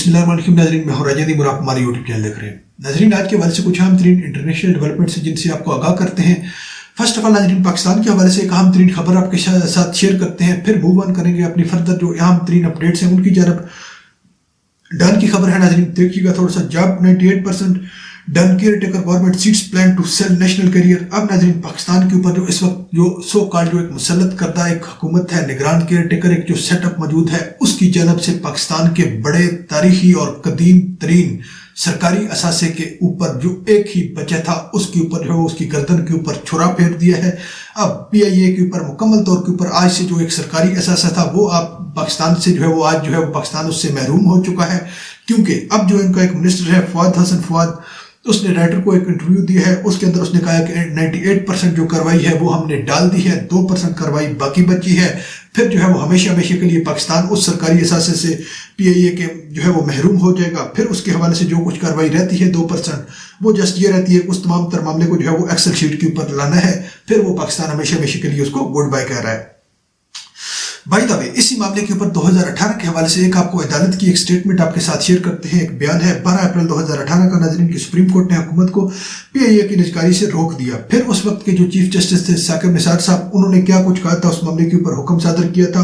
बिस्मिल्लाहिर्रहमानिर्रहीम। नाज़रीन, मैं हूं राजेंद्र और आप हमारे यूट्यूब चैनल देख रहे हैं। नाज़रीन, आज के हवाले से कुछ अहम तरीन इंटरनेशनल डेवलपमेंट से जिनसे आपको आगाह करते हैं। फर्स्ट ऑफ ऑल नाज़रीन, पाकिस्तान के हवाले से एक अहम तरीन खबर आपके साथ शेयर करते हैं, फिर मूव ऑन करेंगे अपनी फर्दर जो अहम तरीन अपडेट्स हैं उनकी जानब। डन की खबर है नाज़रीन, देखिएगा थोड़ा सा। Job 98% done, caretaker government seats plan to sell national career. अब नाज़रीन, पाकिस्तान के ऊपर जो इस वक्त जो सो कॉल्ड जो एक मुसल्लत करदा एक हुकूमत है, निगरान केयर टेकर एक जो सेटअप मौजूद है, उसकी जानब से पाकिस्तान के बड़े तारीखी और कदीम तरीन सरकारी असासे के ऊपर जो एक ही बचा था उसके ऊपर जो है उसकी गर्दन के ऊपर छुरा फेर दिया है। अब PIA के ऊपर मुकम्मल तौर के ऊपर आज से जो एक सरकारी असासा था वो आप पाकिस्तान से जो है वो आज जो है वो पाकिस्तान उससे महरूम हो चुका है, क्योंकि अब जो इनका एक मिनिस्टर है फवाद हसन फवाद, उसने राइटर को एक इंटरव्यू दिया है। उसके अंदर उसने कहा कि 98% जो कार्रवाई है वो हमने डाल दी है, 2% कार्रवाई बाकी बची है। फिर जो है वो हमेशा हमेशा के लिए पाकिस्तान उस सरकारी असासे से PIA के जो है वो महरूम हो जाएगा। फिर उसके हवाले से जो कुछ कार्रवाई रहती है 2%, वो जस्ट ये रहती है उस तमाम तर मामले को जो है वो एक्सेल शीट के ऊपर लाना है। फिर वो पाकिस्तान हमेशा हमेशा के लिए उसको गुड बाय कह रहा है। बाय द वे, इसी मामले के ऊपर 2018 के हवाले से एक आपको अदालत की एक स्टेटमेंट आपके साथ शेयर करते हैं। एक बयान है 12 अप्रैल 2018 का नाज़रीन, की सुप्रीम कोर्ट ने हुकूमत को PIA की निजकारी से रोक दिया। फिर उस वक्त के जो चीफ जस्टिस थे साकिब निसार साहब, उन्होंने क्या कुछ कहा था, उस मामले के ऊपर हुक्म सादर किया था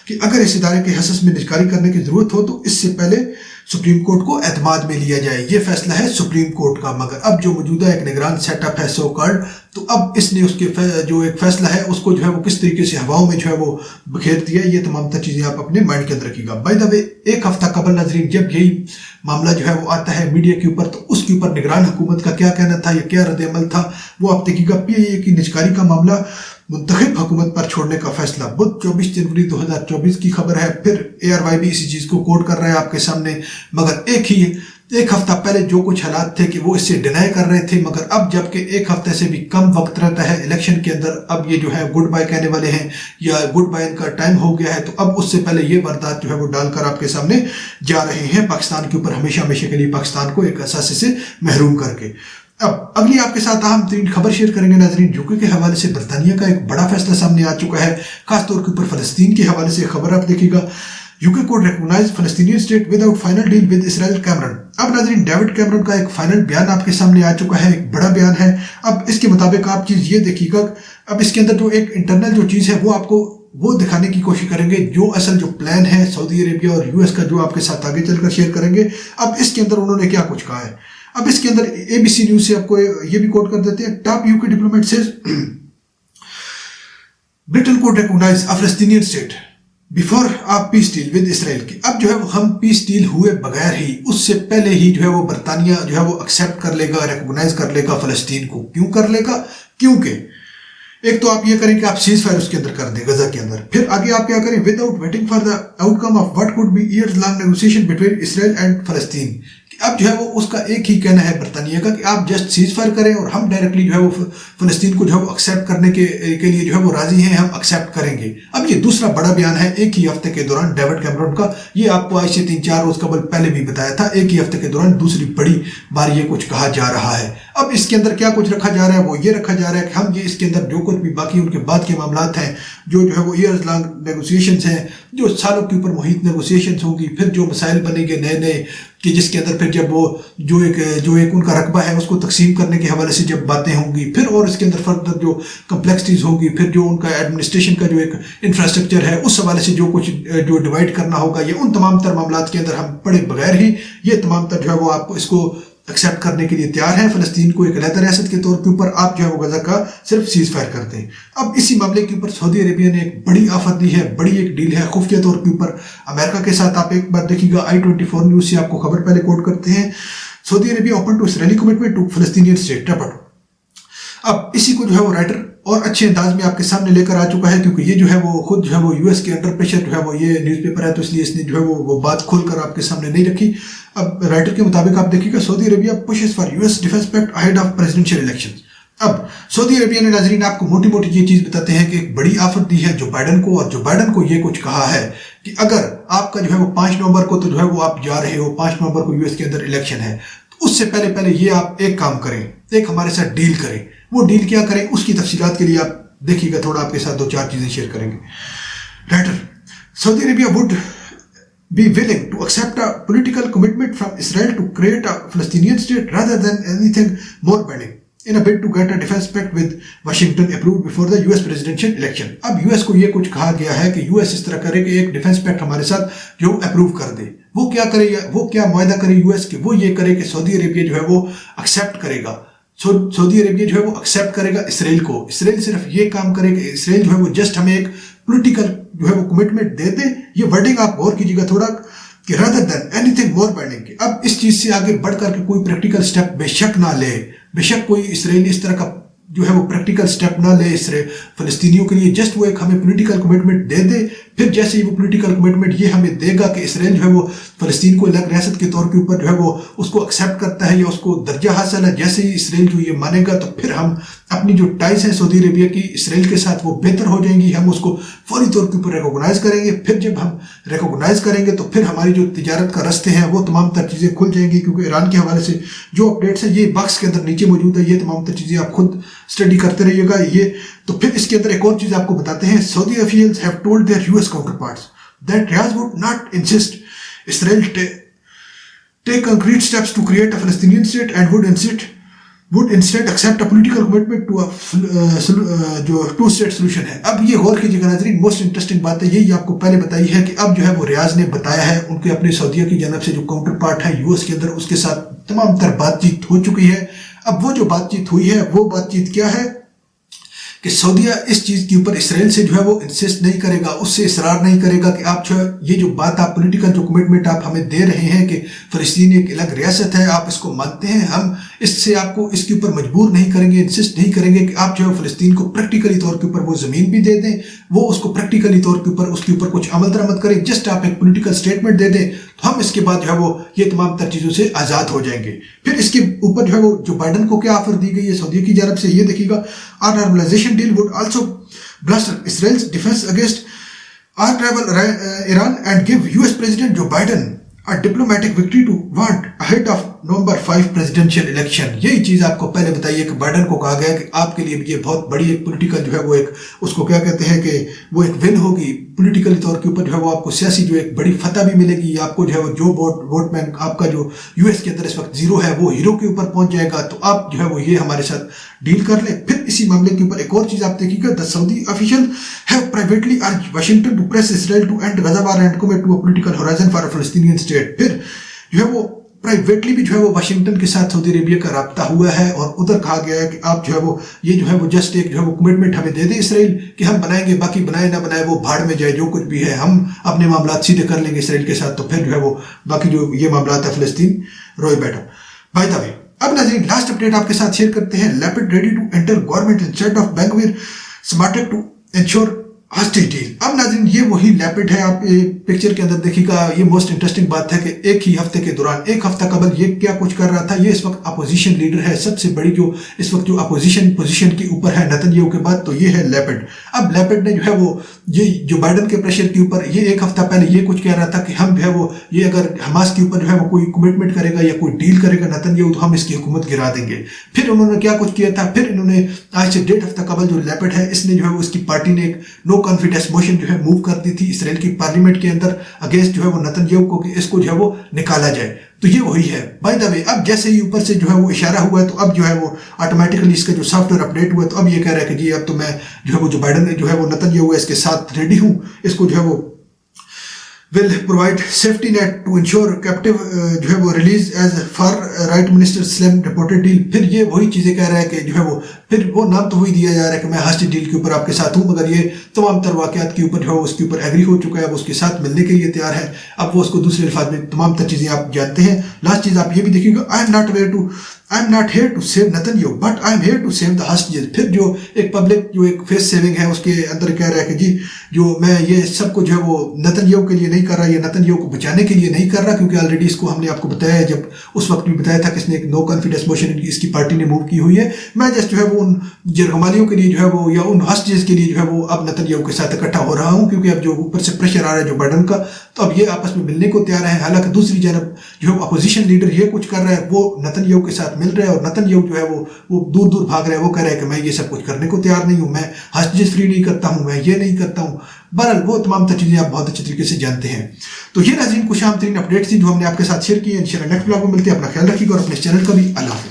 कि अगर इस इदारे के हसस में निजकारी करने की जरूरत हो तो इससे पहले सुप्रीम कोर्ट को एतमाद में लिया जाए। ये फैसला है सुप्रीम कोर्ट का। मगर अब जो मौजूदा एक निगरान सेटअप है सो कॉल्ड, तो अब इसने उसके जो एक फैसला है उसको जो है वो किस तरीके से हवाओं में जो है वो बखेर दिया। ये तमाम तर चीजें आप अपने माइंड के अंदर रखिएगा। बाय द वे, एक हफ्ता कबल नाज़रीन जब यही मामला जो है वो आता है मीडिया के ऊपर, तो उसके ऊपर निगरान हुकूमत का क्या कहना था या क्या रद्द-ए-अमल था वो आप देखिएगा। PIA की निजकारी का मामला मुंतखब हुकूमत पर छोड़ने का फैसला, बुध 24 जनवरी 2024 की खबर है। फिर ARY भी इसी चीज को कोट कर रहा है आपके सामने। मगर एक हफ्ता पहले जो कुछ हालात थे कि वो इससे डिनाई कर रहे थे, मगर अब जबकि एक हफ्ते से भी कम वक्त रहता है इलेक्शन के अंदर, अब ये जो है गुड बाय कहने वाले हैं या गुड बाय का टाइम हो गया है, तो अब उससे पहले ये वारदात जो है वो डालकर आपके सामने जा रहे हैं पाकिस्तान के ऊपर हमेशा हमेशा के लिए, पाकिस्तान को एक असासे से महरूम करके। अब अगली आपके साथ अहम तीन खबर शेयर करेंगे नाज़रीन। यूके के हवाले से बरतानिया का एक बड़ा फैसला सामने आ चुका है, खासतौर के ऊपर फलस्तीन के हवाले से खबर आप देखिएगा। UK could recognise Palestinian state without final deal with Israel Cameron. अब नाज़रीन, डेविड कैमरन का एक फाइनल बयान आपके सामने आ चुका है, एक बड़ा बयान है। अब इसके मुताबिक आप चीज़ ये देखिएगा, अब इसके अंदर जो एक इंटरनल जो चीज़ है वो आपको वो दिखाने की कोशिश करेंगे, जो असल जो प्लान है सऊदी अरेबिया और US का, जो आपके साथ आगे चलकर शेयर करेंगे। अब इसके अंदर उन्होंने क्या कुछ कहा है, अब इसके अंदर ABC न्यूज से आपको ये भी कोट कर देते हैं। टॉप यूके डिप्लोमेट से ब्रिटेन को recognise a Palestinian state before a peace deal with Israel की। अब जो है हम पीस डील हुए बगैर ही, उससे पहले ही जो है वो बरतानिया जो है वो एक्सेप्ट कर लेगा, रिकॉग्नाइज कर लेगा फलस्तीन को। क्यों कर लेगा? क्योंकि एक तो आप ये करें कि आप सीज फायर उसके अंदर कर दें गजा के अंदर। फिर आगे आप क्या करें, without waiting for the outcome of what could be years long negotiation between Israel and Palestine. अब जो है वो उसका एक ही कहना है बरतानिया का कि आप जस्ट सीज फायर करें और हम डायरेक्टली जो है वो फलस्तीन को जो है वो एक्सेप्ट करने के लिए जो है वो राजी हैं, हम एक्सेप्ट करेंगे। अब ये दूसरा बड़ा बयान है एक ही हफ्ते के दौरान डेविड कैमरन का। ये आपको आज से 3-4 रोज कबल पहले भी बताया था। एक ही हफ्ते के दौरान दूसरी बड़ी बार ये कुछ कहा जा रहा है। अब इसके अंदर क्या कुछ रखा जा रहा है, वो ये रखा जा रहा है कि हम ये इसके अंदर जो कुछ भी बाकी उनके बाद के मामलात हैं, जो है वो ईयर्स लॉन्ग नेगोशिएशंस हैं, जो सालों के ऊपर मुहित नेगोशिएशंस होंगी, फिर जो मसाइल बनेंगे नए नए, कि जिसके अंदर फिर जब वो जो एक उनका रकबा है उसको तकसीम करने के हवाले से जब बातें होंगी, फिर और इसके अंदर फर्दर जो कम्प्लेक्सिटीज होंगी, फिर जो उनका एडमिनिस्ट्रेशन का जो एक इंफ्रास्ट्रक्चर है उस हवाले से जो कुछ जो डिवाइड करना होगा, ये उन तमाम तर मामलात के अंदर हम पढ़े बगैर ही ये तमाम तर जो है वो आप इसको एक्सेप्ट करने के लिए तैयार हैं। फलस्तीन को एक अलग रियासत के तौर के ऊपर आप जो है वो गजा का सिर्फ सीज फायर करते हैं। अब इसी मामले के ऊपर सऊदी अरेबिया ने एक बड़ी आफत दी है, बड़ी एक डील है खुफिया तौर के ऊपर अमेरिका के साथ। आप एक बार देखिएगा, I24 न्यूज से आपको खबर पहले कोट करते हैं। Saudi Arabia open to Israeli commitment to Palestinian state report. अब इसी को जो है वो राइटर और अच्छे अंदाज में आपके सामने लेकर आ चुका है, क्योंकि ये जो है वो खुद जो है वो US के अंडर प्रेशर जो है वो ये न्यूज़पेपर है, तो इसलिए इसने जो है वो बात खोलकर आपके सामने नहीं रखी। अब राइटर के मुताबिक आप देखिएगा, Saudi Arabia pushes for US defence pact ahead of presidential elections. अब सऊदी अरेबिया ने नाजरीन आपको मोटी मोटी ये चीज बताते हैं कि एक बड़ी आफत दी है जो बाइडन को, और जो बाइडन को ये कुछ कहा है कि अगर आपका जो है वो 5 नवंबर को तो जो है वो आप जा रहे हो, 5 नवंबर को US के अंदर इलेक्शन है, तो उससे पहले ये आप एक काम करें, एक हमारे साथ डील करें। वो डील क्या करें उसकी तफसीलात के लिए आप देखिएगा, थोड़ा आपके साथ 2-4 चीजें शेयर करेंगे। Writer, Saudi Arabia would be willing to accept a political commitment from Israel to create a Palestinian state rather than anything more binding in a bid to get a defense pact with Washington approved before the US presidential election. अब US को ये कुछ कहा गया है कि US इस तरह करे कि एक डिफेंस पैक्ट हमारे साथ जो अप्रूव कर दे. वो क्या करे, वो क्या मुआहदा करे US के, वो ये करे कि सऊदी अरेबिया जो है वो एक्सेप्ट करेगा, सऊदी अरेबिया जो है वो एक्सेप्ट करेगा इसराइल को. इसराइल सिर्फ ये काम करे कि इसराइल जो है वो जस्ट हमें एक पॉलिटिकल जो है वो कमिटमेंट दे दे. ये वर्डिंग आप गौर कीजिएगा थोड़ा कि rather than anything more binding. अब इस चीज से आगे बढ़ करके कोई प्रैक्टिकल स्टेप बेशक ना ले, बेशक कोई इसराइली इस तरह का जो है वो प्रैक्टिकल स्टेप ना ले इसराइल फलस्तीनियों के लिए, जस्ट वो एक हमें पॉलिटिकल कमिटमेंट दे दे. फिर जैसे ही वो पॉलिटिकल कमिटमेंट ये हमें देगा कि इसराइल जो है वो फलस्तीन को अलग रियासत के तौर के ऊपर जो है वो उसको एक्सेप्ट करता है या उसको दर्जा हासिल है, जैसे ही इसराइल जो ये मानेगा तो फिर हम अपनी जो टाइज है सऊदी अरेबिया की इसराइल के साथ वो बेहतर हो जाएंगी. हम उसको फौरी तौर के ऊपर रिकॉग्नाइज करेंगे. फिर जब हम रिकॉग्नाइज करेंगे तो फिर हमारी जो तिजारत का रस्ते हैं वो तमाम तर चीज़ें खुल जाएंगी. क्योंकि ईरान के हवाले से जो अपडेट्स है ये बॉक्स के अंदर नीचे मौजूद है, ये तमाम तर चीज़ें आप खुद स्टडी करते रहिएगा. ये तो फिर इसके अंदर एक और चीज़ आपको बताते हैं. Saudi officials have told their US counterparts that Riyadh would not insist Israel take concrete steps to create a Palestinian state and would instead accept a political commitment to a जो two-state solution है. अब ये गौर कीजिएगा नाज़रीन, most interesting बात है यही आपको पहले बताई है कि अब जो है वो रियाज ने बताया है उनके अपने सऊदीया की जानब से जो काउंटर पार्ट है यूएस के अंदर, उसके साथ तमाम तर बातचीत हो चुकी है. अब वो जो बातचीत हुई है वो बातचीत क्या है कि सऊदीया इस चीज़ के ऊपर इसराइल से जो है वो इंसिस्ट नहीं करेगा, उससे इसरार नहीं करेगा कि आप जो ये जो बात आप पॉलिटिकल जो कमिटमेंट आप हमें दे रहे हैं कि फ़लस्तीन एक अलग रियासत है, आप इसको मानते हैं, हम इससे आपको इसके ऊपर मजबूर नहीं करेंगे, इंसिस्ट नहीं करेंगे कि आप जो है फ़लस्तीन को प्रैक्टिकली तौर के ऊपर वो ज़मीन भी दे दें, वो उसको प्रैक्टिकली तौर के ऊपर उसके ऊपर कुछ अमल दरामद करें, जस्ट आप एक पॉलिटिकल स्टेटमेंट दे दें तो हम इसके बाद जो है वो ये तमाम तर चीज़ों से आज़ाद हो जाएंगे. फिर इसके ऊपर जो है वो जो बाइडन को क्या ऑफर दी गई है सऊदी की जानब से, ये देखिएगा. Our normalization deal would also bolster Israel's defense against armed rival Iran and give US President Joe Biden a diplomatic victory to want ahead of November 5 presidential election. यही चीज़ आपको पहले बताइए कि बाइडन को कहा गया कि आपके लिए ये बहुत बड़ी एक पॉलिटिकल जो है वो एक उसको क्या कहते हैं कि वो एक विन होगी पॉलिटिकली तौर के ऊपर, जो है वो आपको सियासी जो एक बड़ी फतह भी मिलेगी. आपको जो है वो जो वोट बैंक आपका जो यूएस के अंदर इस वक्त जीरो है वो हीरो के ऊपर पहुंच जाएगा. तो आप जो है वो ये हमारे साथ डील कर लें. फिर इसी मामले के ऊपर एक और चीज़ आप देखिएगा. The Saudi official have privately urged Washington to press Israel to end Gaza war and commit to a political horizon for a Palestinian state. फिर जो है वो प्राइवेटली भी जो है वो वाशिंगटन के साथ सऊदी अरेबिया का राब्ता हुआ है और उधर कहा गया है कि आप जो है वो ये जो है वो जस्ट एक जो है वो कमिटमेंट हमें दे दे इसराइल कि हम बनाएंगे, बाकी बनाए ना बनाए वो भाड़ में जाए, जो कुछ भी है हम अपने मामला सीधे कर लेंगे इसराइल के साथ. तो फिर जो है वो बाकी जो ये मामला है फ़लस्तीन रोए बैठा. बाय द वे अब नाज़रीन लास्ट अपडेट आपके साथ शेयर करते हैं. Lapid ready to enter government instead of Ben Gvir Smotrich to ensure hostage deal. अब नाज़रीन ये वही लैपिड है, आप पिक्चर के अंदर देखिएगा. ये मोस्ट इंटरेस्टिंग बात है कि एक ही हफ्ते के दौरान, एक हफ्ता कबल ये क्या कुछ कर रहा था. ये इस वक्त अपोजिशन लीडर है, सबसे बड़ी जो इस वक्त जो अपोजिशन पोजीशन के ऊपर है नेतन्याहू के बाद, तो ये है लैपिड. अब लैपिड ने जो है वो ये जो बाइडन के प्रेशर के ऊपर ये एक हफ्ता पहले ये कुछ कह रहा था कि हम जो है वो ये अगर हमास के ऊपर जो है वो कोई कमिटमेंट करेगा या कोई डील करेगा नेतन्याहू तो हम इसकी हुकूमत गिरा देंगे. फिर उन्होंने क्या कुछ किया था, फिर इन्होंने आज से 1.5 हफ्ता कबल जो लैपिड है इसने जो है वो इसकी पार्टी ने एक नो कॉन्फिडेंस मोशन जो है मूव कर दी थी इसराइल की पार्लियामेंट के अंदर अगेंस्ट जो है वो नेतन्याहू को कि इसको जो है वो निकाला जाए. तो ये वही है. बाय द वे अब जैसे ही ऊपर से जो है वो इशारा हुआ है तो अब जो है वो ऑटोमेटिकली इसका जो सॉफ्टवेयर अपडेट हुआ है तो अब ये कह रहा है कि जी अब तो मैं जो है वो जो बाइडन ने जो है वो नेतन्याहू है इसके साथ रेडी हूँ, इसको जो है वो will provide safety net to ensure captive जो है वो release as far right minister slam reported deal. फिर ये वही चीज़ें कह रहा है कि जो है वो फिर वो नाम तो वही दिया जा रहा है कि मैं हॉस्टेज डील के ऊपर आपके साथ हूँ, मगर ये तमाम तर वाक़यात के ऊपर जो है उसके ऊपर एग्री हो चुका है, वो उसके साथ मिलने के लिए तैयार है. अब वो उसको दूसरे अल्फाज में तमाम तर चीज़ें आप जानते हैं. लास्ट चीज़ आप ये भी देखिएगा, I am not here to save Netanyahu but I am here to save the hostages. फिर जो एक पब्लिक जो एक फेस सेविंग है उसके अंदर कह रहा है कि जी जो मैं ये सबको जो है वो नेतन्याहू के लिए नहीं कर रहा, ये नेतन्याहू को बचाने के लिए नहीं कर रहा, क्योंकि ऑलरेडी इसको हमने आपको बताया है, जब उस वक्त भी बताया था कि इसने एक नो कॉन्फिडेंस मोशन इसकी पार्टी ने मूव की हुई है. मैं जस्ट जो है वो उन जरगमालियों के लिए जो है वो या उन हॉस्टेजेस के लिए जो है वो अब नेतन्याहू के साथ इकट्ठा हो रहा हूँ, क्योंकि अब जो ऊपर से प्रेशर आ रहा है जो बाइडन का, तो अब ये आपस में मिलने को तैयार है. हालांकि दूसरी जानब जो अपोजिशन लीडर ये कुछ कर रहा है वो नेतन्याहू के साथ مل رہا ہے اور نتن جو ہے وہ دور دور بھاگ رہا ہے، وہ کہہ رہا ہے کہ میں یہ سب کچھ کرنے کو تیار نہیں ہوں، میں ہاسٹیجز فری نہیں کرتا ہوں، میں یہ نہیں کرتا ہوں. بہرحال وہ تمام تر چیزیں آپ بہت اچھے طریقے سے جانتے ہیں. تو یہ ناظرین کچھ عام ترین اپڈیٹس تھی جو ہم نے آپ کے ساتھ شیئر کی ہیں. انشاءاللہ نیکسٹ بلاگ میں ملتے ہیں. اپنا خیال رکھیے گا اور اپنے چینل کا بھی اللہ حافظ.